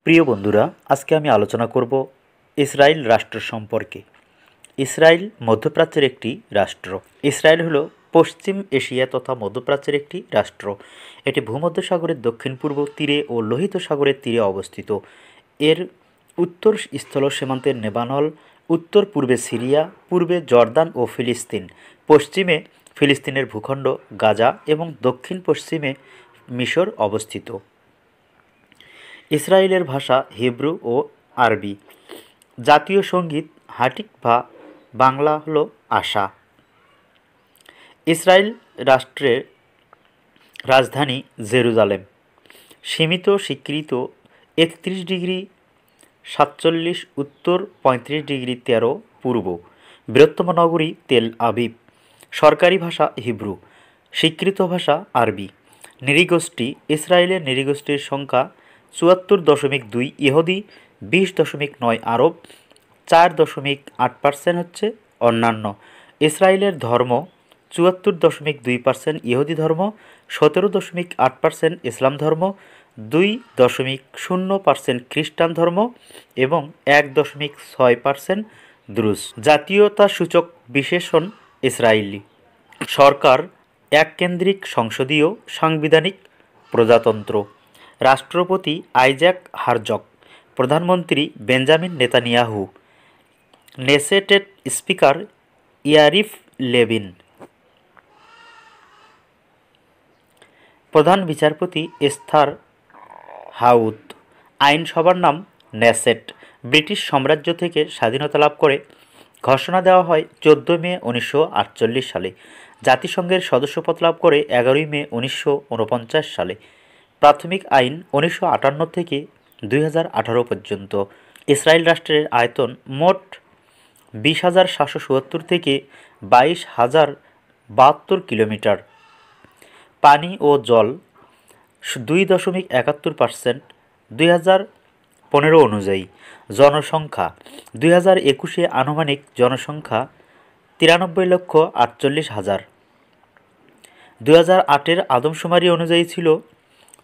প্রিয় বন্ধুরা, আজকে আমি আলোচনা করব ইসরায়েল রাষ্ট্র সম্পর্কে। ইসরায়েল মধ্যপ্রাচ্যের একটি রাষ্ট্র। ইসরায়েল হলো পশ্চিম এশিয়া তথা মধ্যপ্রাচ্যের একটি রাষ্ট্র। এটি ভূমধ্যসাগরের দক্ষিণ পূর্ব তীরে ও লোহিত সাগরের তীরে অবস্থিত। এর উত্তর স্থল সীমান্তে লেবানন, উত্তর পূর্বে সিরিয়া, পূর্বে জর্দান ও ফিলিস্তিন, পশ্চিমে ফিলিস্তিনের ভূখণ্ড গাজা এবং দক্ষিণ পশ্চিমে মিশর অবস্থিত। ইসরায়েলের ভাষা হিব্রু ও আরবি। জাতীয় সঙ্গীত হাটিক বা বাংলা হলো আশা। ইসরায়েল রাষ্ট্রের রাজধানী জেরুজালেম। সীমিত স্বীকৃত 31°47' উত্তর, 35°13' পূর্ব। বৃহত্তম নগরী তেল আবিব। সরকারি ভাষা হিব্রু। স্বীকৃত ভাষা আরবি। নৃগোষ্ঠী। ইসরায়েলের নৃগোষ্ঠীর সংখ্যা 74.2 ইহুদি, 20.9 আরব, 4.8% হচ্ছে অন্যান্য। ইসরায়েলের ধর্ম 74.2% ইহুদি ধর্ম, 17.8% ইসলাম ধর্ম, 2.0% খ্রিস্টান ধর্ম এবং 1.6% দ্রুজ। জাতীয়তাসূচক বিশেষণ ইসরায়েলি। সরকার এককেন্দ্রিক সংসদীয় সাংবিধানিক প্রজাতন্ত্র। রাষ্ট্রপতি আইজ্যাক হারজগ। প্রধানমন্ত্রী বেঞ্জামিন নেতানিয়াহু। নেসেটের স্পিকার ইয়ারিভ লেভিন। প্রধান বিচারপতি এস্থার হাউদ। আইনসভার নাম নেসেট। ব্রিটিশ সাম্রাজ্য থেকে স্বাধীনতা লাভ করে ঘোষণা দেওয়া হয় 14 মে 1948 সালে। জাতিসংঘের সদস্যপদ লাভ করে 11 মে 1949 সালে। প্রাথমিক আইন 1958 থেকে 2018 পর্যন্ত। ইসরায়েল রাষ্ট্রের আয়তন মোট 20,777 থেকে 22,072 কিলোমিটার। পানি ও জল 2.71%, 2015 অনুযায়ী। জনসংখ্যা 2021-এ আনুমানিক জনসংখ্যা 93,48,000। 2008-এর আদমশুমারি অনুযায়ী ছিল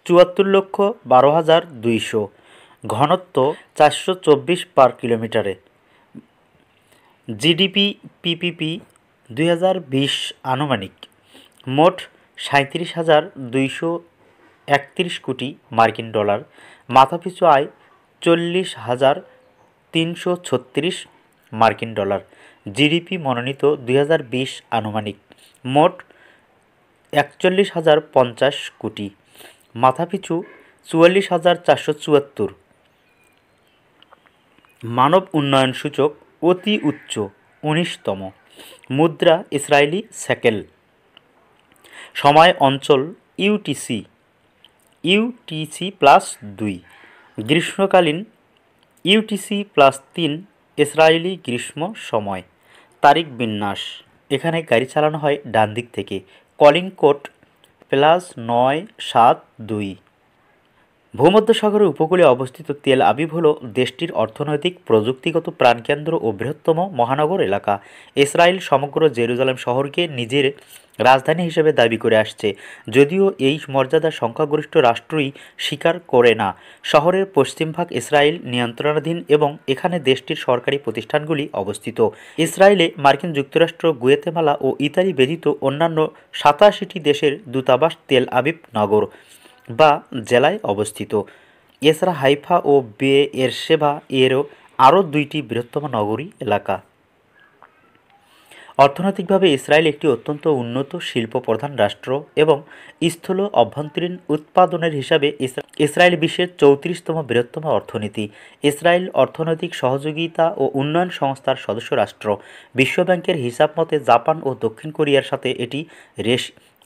74,12,200। ঘনত্ব 424 পার কিলোমিটারে। জিডিপি পিপিপি 2020 আনুমানিক মোট 37,231 কোটি মার্কিন ডলার। মাথাপিছু আয় 40,336 মার্কিন ডলার। জিডিপি মনোনীত 2020 আনুমানিক মোট 41,050 কোটি। মাথাপিছু 44,474। মানব উন্নয়ন সূচক অতি উচ্চ 19তম। মুদ্রা ইসরায়েলি সেকেল। সময় অঞ্চল ইউটিসি+2। গ্রীষ্মকালীন ইউটিসি+3 ইসরায়েলি গ্রীষ্ম সময়। তারিখ বিন্যাস। এখানে গাড়ি চালানো হয় ডান দিক থেকে। Calling code +972। ভূমধ্যসাগরের উপকূলে অবস্থিত তেল আবিব হল দেশটির অর্থনৈতিক, প্রযুক্তিগত প্রাণকেন্দ্র ও বৃহত্তম মহানগর এলাকা। ইসরায়েল সমগ্র জেরুজালেম শহরকে নিজের রাজধানী হিসেবে দাবি করে আসছে, যদিও এই মর্যাদা সংখ্যাগরিষ্ঠ রাষ্ট্রই স্বীকার করে না। শহরের পশ্চিমভাগ ইসরায়েল নিয়ন্ত্রণাধীন এবং এখানে দেশটির সরকারি প্রতিষ্ঠানগুলি অবস্থিত। ইসরায়েলে মার্কিন যুক্তরাষ্ট্র, গুয়েতেমালা ও ইতালি ব্যতীত অন্যান্য 87টি দেশের দূতাবাস তেল আবিব নগর বা জেলায় অবস্থিত। এছাড়া হাইফা ও বেয়েরশেবা এরও আরও 2টি বৃহত্তম নগরী এলাকা। অর্থনৈতিকভাবে ইসরায়েল একটি অত্যন্ত উন্নত শিল্প প্রধান রাষ্ট্র এবং স্থূল অভ্যন্তরীণ উৎপাদনের হিসাবে ইসরায়েল বিশ্বের 34তম বৃহত্তম অর্থনীতি। ইসরায়েল অর্থনৈতিক সহযোগিতা ও উন্নয়ন সংস্থার সদস্য রাষ্ট্র। বিশ্বব্যাংকের হিসাব মতে জাপান ও দক্ষিণ কোরিয়ার সাথে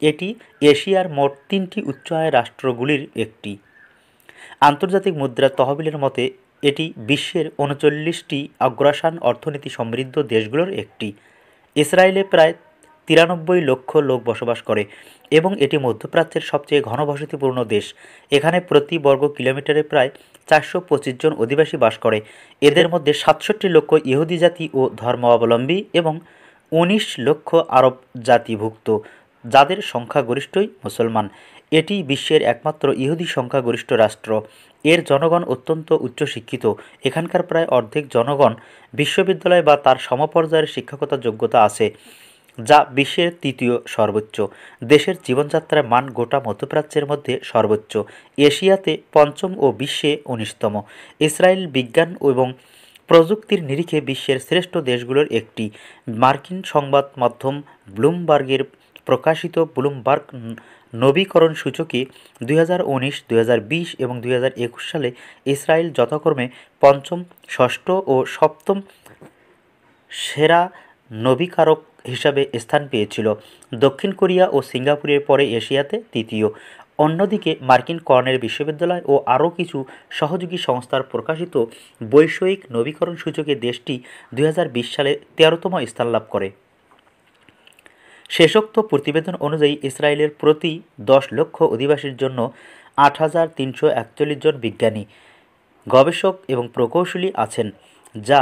এটি এশিয়ার মোট 3টি উচ্চ আয়ের রাষ্ট্রগুলির একটি। আন্তর্জাতিক মুদ্রা তহবিলের মতে এটি বিশ্বের 39টি অগ্রসর অর্থনীতি সমৃদ্ধ দেশগুলোর একটি। ইসরায়েলে প্রায় 93 লক্ষ লোক বসবাস করে এবং এটি মধ্যপ্রাচ্যের সবচেয়ে ঘনবসতিপূর্ণ দেশ। এখানে প্রতি বর্গ কিলোমিটারে প্রায় 425 জন অধিবাসী বাস করে। এদের মধ্যে 67 লক্ষ ইহুদি জাতি ও ধর্মাবলম্বী এবং 19 লক্ষ আরব জাতিভুক্ত, যাদের সংখ্যাগরিষ্ঠই মুসলমান। এটি বিশ্বের একমাত্র ইহুদি সংখ্যাগরিষ্ঠ রাষ্ট্র। এর জনগণ অত্যন্ত উচ্চশিক্ষিত। এখানকার প্রায় অর্ধেক জনগণ বিশ্ববিদ্যালয় বা তার সমপর্যায়ের শিক্ষকতা যোগ্যতা আছে, যা বিশ্বের তৃতীয় সর্বোচ্চ। দেশের জীবনযাত্রার মান গোটা মধ্যপ্রাচ্যের মধ্যে সর্বোচ্চ, এশিয়াতে পঞ্চম ও বিশ্বে 19তম। ইসরায়েল বিজ্ঞান এবং প্রযুক্তির নিরিখে বিশ্বের শ্রেষ্ঠ দেশগুলোর একটি। মার্কিন সংবাদ মাধ্যম ব্লুমবার্গের প্রকাশিত ব্লুমবার্গ নবীকরণ সূচকে 2019, 2020 এবং 2021 সালে ইসরায়েল যথাক্রমে পঞ্চম, ষষ্ঠ ও সপ্তম সেরা নবীকারক হিসাবে স্থান পেয়েছিল। দক্ষিণ কোরিয়া ও সিঙ্গাপুরের পরে এশিয়াতে তৃতীয়। অন্যদিকে মার্কিন কর্নেল বিশ্ববিদ্যালয় ও আরও কিছু সহযোগী সংস্থার প্রকাশিত বৈষয়িক নবীকরণ সূচকে দেশটি 2020 সালে 13তম স্থান লাভ করে। শেষোক্ত প্রতিবেদন অনুযায়ী ইসরায়েলের প্রতি 10 লক্ষ অধিবাসীর জন্য 8,341 জন বিজ্ঞানী, গবেষক এবং প্রকৌশলী আছেন, যা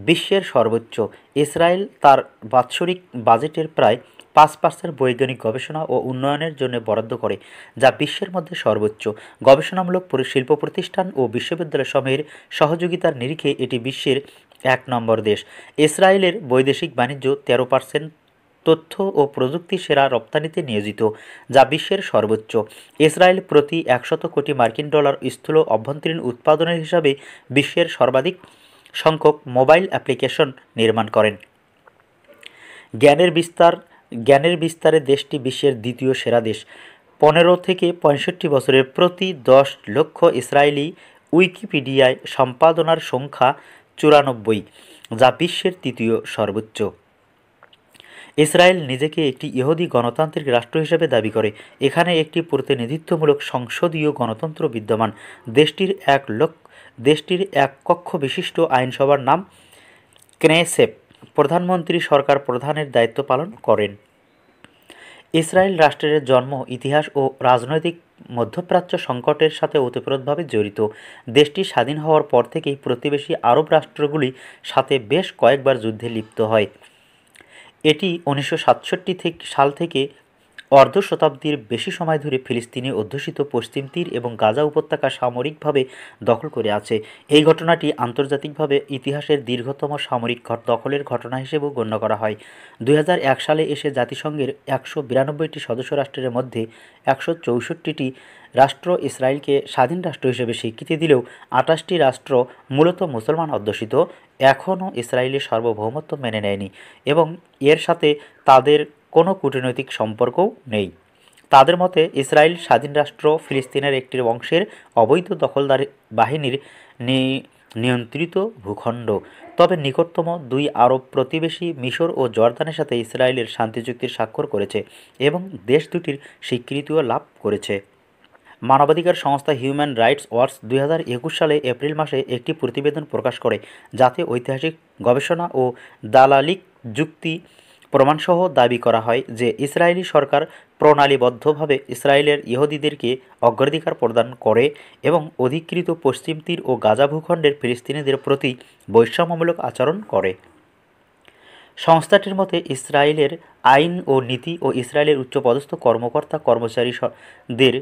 বিশ্বের সর্বোচ্চ। ইসরায়েল তার বাৎসরিক বাজেটের প্রায় 5% বৈজ্ঞানিক গবেষণা ও উন্নয়নের জন্য বরাদ্দ করে, যা বিশ্বের মধ্যে সর্বোচ্চ। গবেষণামূলক শিল্প প্রতিষ্ঠান ও বিশ্ববিদ্যালয়সমূহের সহযোগিতার নিরিখে এটি বিশ্বের 1 নম্বর দেশ। ইসরায়েলের বৈদেশিক বাণিজ্য 13% তথ্য ও প্রযুক্তি সেরা রপ্তানিতে নিয়োজিত, যা বিশ্বের সর্বোচ্চ। ইসরায়েল প্রতি 100 কোটি মার্কিন ডলার স্থূল অভ্যন্তরীণ উৎপাদনের হিসাবে বিশ্বের সর্বাধিক সংখ্যক মোবাইল অ্যাপ্লিকেশন নির্মাণ করেন। জ্ঞানের বিস্তারে দেশটি বিশ্বের দ্বিতীয় সেরা দেশ। 15 থেকে 65 বছরের প্রতি 10 লক্ষ ইসরায়েলি উইকিপিডিয়ায় সম্পাদনার সংখ্যা 94, যা বিশ্বের তৃতীয় সর্বোচ্চ। ইসরায়েল নিজেকে একটি ইহুদি গণতান্ত্রিক রাষ্ট্র হিসেবে দাবি করে। এখানে একটি প্রতিনিধিত্বমূলক সংসদীয় গণতন্ত্র বিদ্যমান। দেশটির এক কক্ষ বিশিষ্ট আইনসভার নাম ক্নেসেট। প্রধানমন্ত্রী সরকার প্রধানের দায়িত্ব পালন করেন। ইসরায়েল রাষ্ট্রের জন্ম, ইতিহাস ও রাজনৈতিক মধ্যপ্রাচ্য সংকটের সাথে ওতপ্রোতভাবে জড়িত। দেশটি স্বাধীন হওয়ার পর থেকেই প্রতিবেশী আরব রাষ্ট্রগুলির সাথে বেশ কয়েকবার যুদ্ধে লিপ্ত হয়। এটি 1967 সাল থেকে অর্ধ শতাব্দীর বেশি সময় ধরে ফিলিস্তিনি অধ্যুষিত পশ্চিম তীর এবং গাজা উপত্যকা সামরিকভাবে দখল করে আছে। এই ঘটনাটি আন্তর্জাতিকভাবে ইতিহাসের দীর্ঘতম সামরিক দখলের ঘটনা হিসেবেও গণ্য করা হয়। 2001 সালে এসে জাতিসংঘের 192টি সদস্য রাষ্ট্রের মধ্যে 164টি রাষ্ট্র ইসরায়েলকে স্বাধীন রাষ্ট্র হিসেবে স্বীকৃতি দিলেও 28টি রাষ্ট্র, মূলত মুসলমান অধ্যুষিত, এখনও ইসরায়েলের সার্বভৌমত্ব মেনে নেয়নি এবং এর সাথে তাদের কোনো কূটনৈতিক সম্পর্কও নেই। তাদের মতে ইসরায়েল স্বাধীন রাষ্ট্র ফিলিস্তিনের একটি অংশের অবৈধ দখলদার বাহিনীর নিয়ন্ত্রিত ভূখণ্ড। তবে নিকটতম 2 আরব প্রতিবেশী মিশর ও জর্দানের সাথে ইসরায়েলের শান্তি চুক্তির স্বাক্ষর করেছে এবং দেশ দুটির স্বীকৃতিও লাভ করেছে। মানবাধিকার সংস্থা হিউম্যান রাইটস ওয়াচ 2021 সালে এপ্রিল মাসে একটি প্রতিবেদন প্রকাশ করে, যাতে ঐতিহাসিক গবেষণা ও দালালিক যুক্তি প্রমাণসহ দাবি করা হয় যে ইসরায়েলি সরকার প্রণালীবদ্ধভাবে ইসরায়েলের ইহুদিদেরকে অগ্রাধিকার প্রদান করে এবং অধিকৃত পশ্চিম তীর ও গাজা ভূখণ্ডের ফিলিস্তিনিদের প্রতি বৈষম্যমূলক আচরণ করে। সংস্থাটির মতে ইসরায়েলের আইন ও নীতি ও ইসরায়েলের উচ্চপদস্থ কর্মচারীদের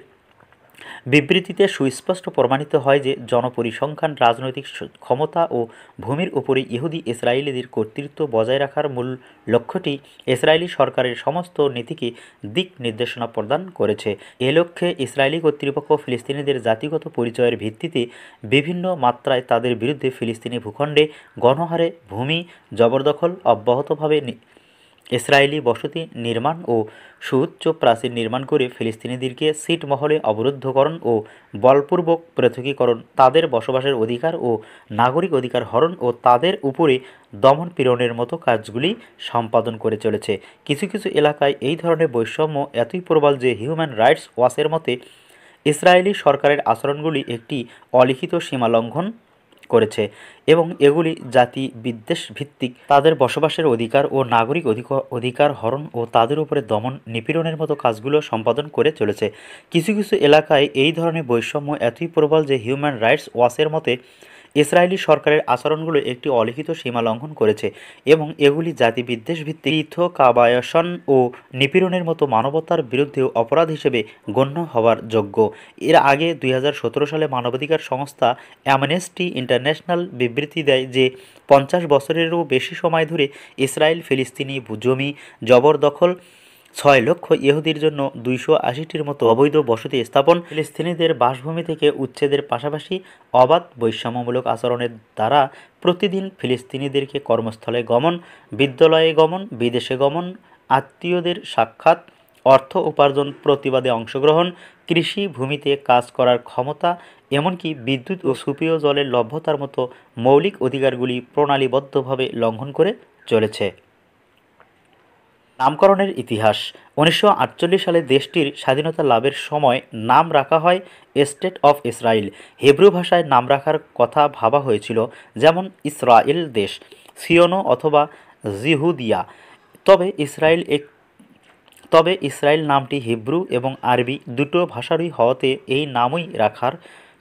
বিবৃতিতে সুস্পষ্ট প্রমাণিত হয় যে জনপরিসংখ্যান, রাজনৈতিক ক্ষমতা ও ভূমির উপরে ইহুদি ইসরায়েলিদের কর্তৃত্ব বজায় রাখার মূল লক্ষ্যটি ইসরায়েলি সরকারের সমস্ত নীতিকে দিক নির্দেশনা প্রদান করেছে। এ লক্ষ্যে ইসরায়েলি কর্তৃপক্ষ ফিলিস্তিনিদের জাতিগত পরিচয়ের ভিত্তিতে বিভিন্ন মাত্রায় তাদের বিরুদ্ধে ফিলিস্তিনি ভূখণ্ডে গণহারে ভূমি জবরদখল, অব্যাহতভাবে ইসরায়েলি বসতি নির্মাণ ও সুউচ্চ প্রাচীর নির্মাণ করে ফিলিস্তিনিদেরকে ছিটমহলে অবরুদ্ধকরণ ও বলপূর্বক পৃথকীকরণ, তাদের বসবাসের অধিকার ও নাগরিক অধিকার হরণ ও তাদের উপরে দমন পীড়নের মতো কাজগুলি সম্পাদন করে চলেছে। কিছু কিছু এলাকায় এই ধরনের বৈষম্য এতই প্রবল যে হিউম্যান রাইটস ওয়াচের মতে ইসরায়েলি সরকারের আচরণগুলি একটি অলিখিত সীমা লঙ্ঘন করেছে এবং এগুলি জাতি বিদ্বেষ ভিত্তিক, তাদের বসবাসের অধিকার ও নাগরিক অধিকার হরণ ও তাদের উপরে দমন নিপীড়নের মতো কাজগুলো সম্পাদন করে চলেছে। কিছু কিছু এলাকায় এই ধরনের বৈষম্য এতই প্রবল যে হিউম্যান রাইটস ওয়াচের মতে ইসরায়েলি সরকারের আচরণগুলো একটি অলিখিত সীমা লঙ্ঘন করেছে এবং এগুলি জাতিবিদ্বেষ ভিত্তিক ইথোকাবায়সন ও নিপীড়নের মতো মানবতার বিরুদ্ধে অপরাধ হিসেবে গণ্য হওয়ার যোগ্য। এর আগে 2017 সালে মানবাধিকার সংস্থা অ্যামনেস্টি ইন্টারন্যাশনাল বিবৃতি দেয় যে 50 বছরেরও বেশি সময় ধরে ইসরায়েল ফিলিস্তিনি জমি জবরদখল, 6 লক্ষ ইহুদির জন্য 280টির মতো অবৈধ বসতি স্থাপন, ফিলিস্তিনিদের বাসভূমি থেকে উচ্ছেদের পাশাপাশি অবাধ বৈষম্যমূলক আচরণের দ্বারা প্রতিদিন ফিলিস্তিনিদেরকে কর্মস্থলে গমন, বিদ্যালয়ে গমন, বিদেশে গমন, আত্মীয়দের সাক্ষাৎ, অর্থ উপার্জন, প্রতিবাদে অংশগ্রহণ, কৃষি ভূমিতে কাজ করার ক্ষমতা, এমনকি বিদ্যুৎ ও সুপেয় জলের লভ্যতার মতো মৌলিক অধিকারগুলি প্রণালীবদ্ধভাবে লঙ্ঘন করে চলেছে। নামকরণের ইতিহাস। 1948 সালে দেশটির স্বাধীনতা লাভের সময় নাম রাখা হয় স্টেট অফ ইসরায়েল। হিব্রু ভাষায় নাম রাখার কথা ভাবা হয়েছিল, যেমন ইসরায়েল দেশ, সিয়নো অথবা জিহুদিয়া। তবে ইসরায়েল নামটি হিব্রু এবং আরবি দুটো ভাষারই হওয়াতে এই নামই রাখার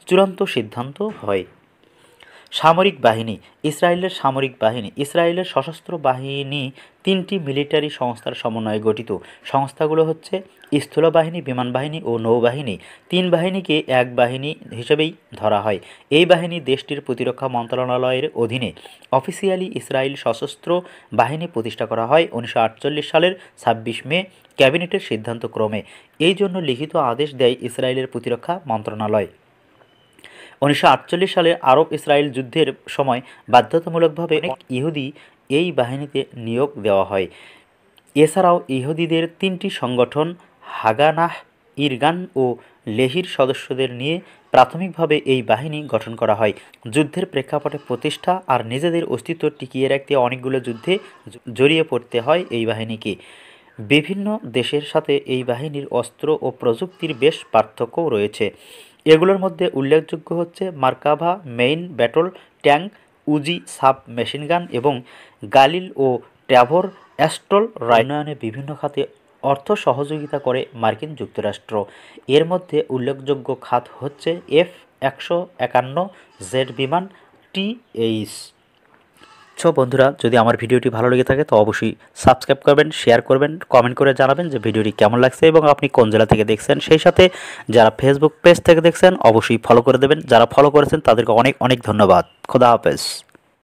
চূড়ান্ত সিদ্ধান্ত হয়। সামরিক বাহিনী। ইসরায়েলের সামরিক বাহিনী। ইসরায়েলের সশস্ত্র বাহিনী 3টি মিলিটারি সংস্থার সমন্বয়ে গঠিত। সংস্থাগুলো হচ্ছে স্থলবাহিনী, বিমান বাহিনী ও নৌবাহিনী। 3 বাহিনীকে এক বাহিনী হিসেবেই ধরা হয়। এই বাহিনী দেশটির প্রতিরক্ষা মন্ত্রণালয়ের অধীনে। অফিসিয়ালি ইসরায়েল সশস্ত্র বাহিনী প্রতিষ্ঠা করা হয় 1948 সালের 26 মে ক্যাবিনেটের সিদ্ধান্তক্রমে। এই জন্য লিখিত আদেশ দেয় ইসরায়েলের প্রতিরক্ষা মন্ত্রণালয়। 1948 সালে আরব ইসরায়েল যুদ্ধের সময় বাধ্যতামূলকভাবে অনেক ইহুদি এই বাহিনীতে নিয়োগ দেওয়া হয়। এছাড়াও ইহুদিদের 3টি সংগঠন হাগানাহ, ইরগান ও লেহির সদস্যদের নিয়ে প্রাথমিকভাবে এই বাহিনী গঠন করা হয়। যুদ্ধের প্রেক্ষাপটে প্রতিষ্ঠা আর নিজেদের অস্তিত্ব টিকিয়ে রাখতে অনেকগুলো যুদ্ধে জড়িয়ে পড়তে হয় এই বাহিনীকে। বিভিন্ন দেশের সাথে এই বাহিনীর অস্ত্র ও প্রযুক্তির বেশ পার্থক্যও রয়েছে। এগুলোর মধ্যে উল্লেখযোগ্য হচ্ছে Merkava main battle tank, Uzi sub machine gun এবং গালিল ও ট্যাভর অ্যাস্ট্রল উন্নয়নে বিভিন্ন খাতে অর্থ সহযোগিতা করে মার্কিন যুক্তরাষ্ট্র। এর মধ্যে উল্লেখযোগ্য খাত হচ্ছে F-151 জেড বিমান, TH। বন্ধুরা, যদি আমার ভিডিওটি ভালো লেগে থাকে তো অবশ্যই সাবস্ক্রাইব করবেন, শেয়ার করবেন, কমেন্ট করে জানাবেন যে ভিডিওটি কেমন লাগছে এবং আপনি কোন জেলা থেকে দেখছেন। সেই সাথে যারা ফেসবুক পেজ থেকে দেখছেন অবশ্যই ফলো করে দেবেন। যারা ফলো করেছেন তাদেরকে অনেক অনেক ধন্যবাদ। খোদা হাফেজ।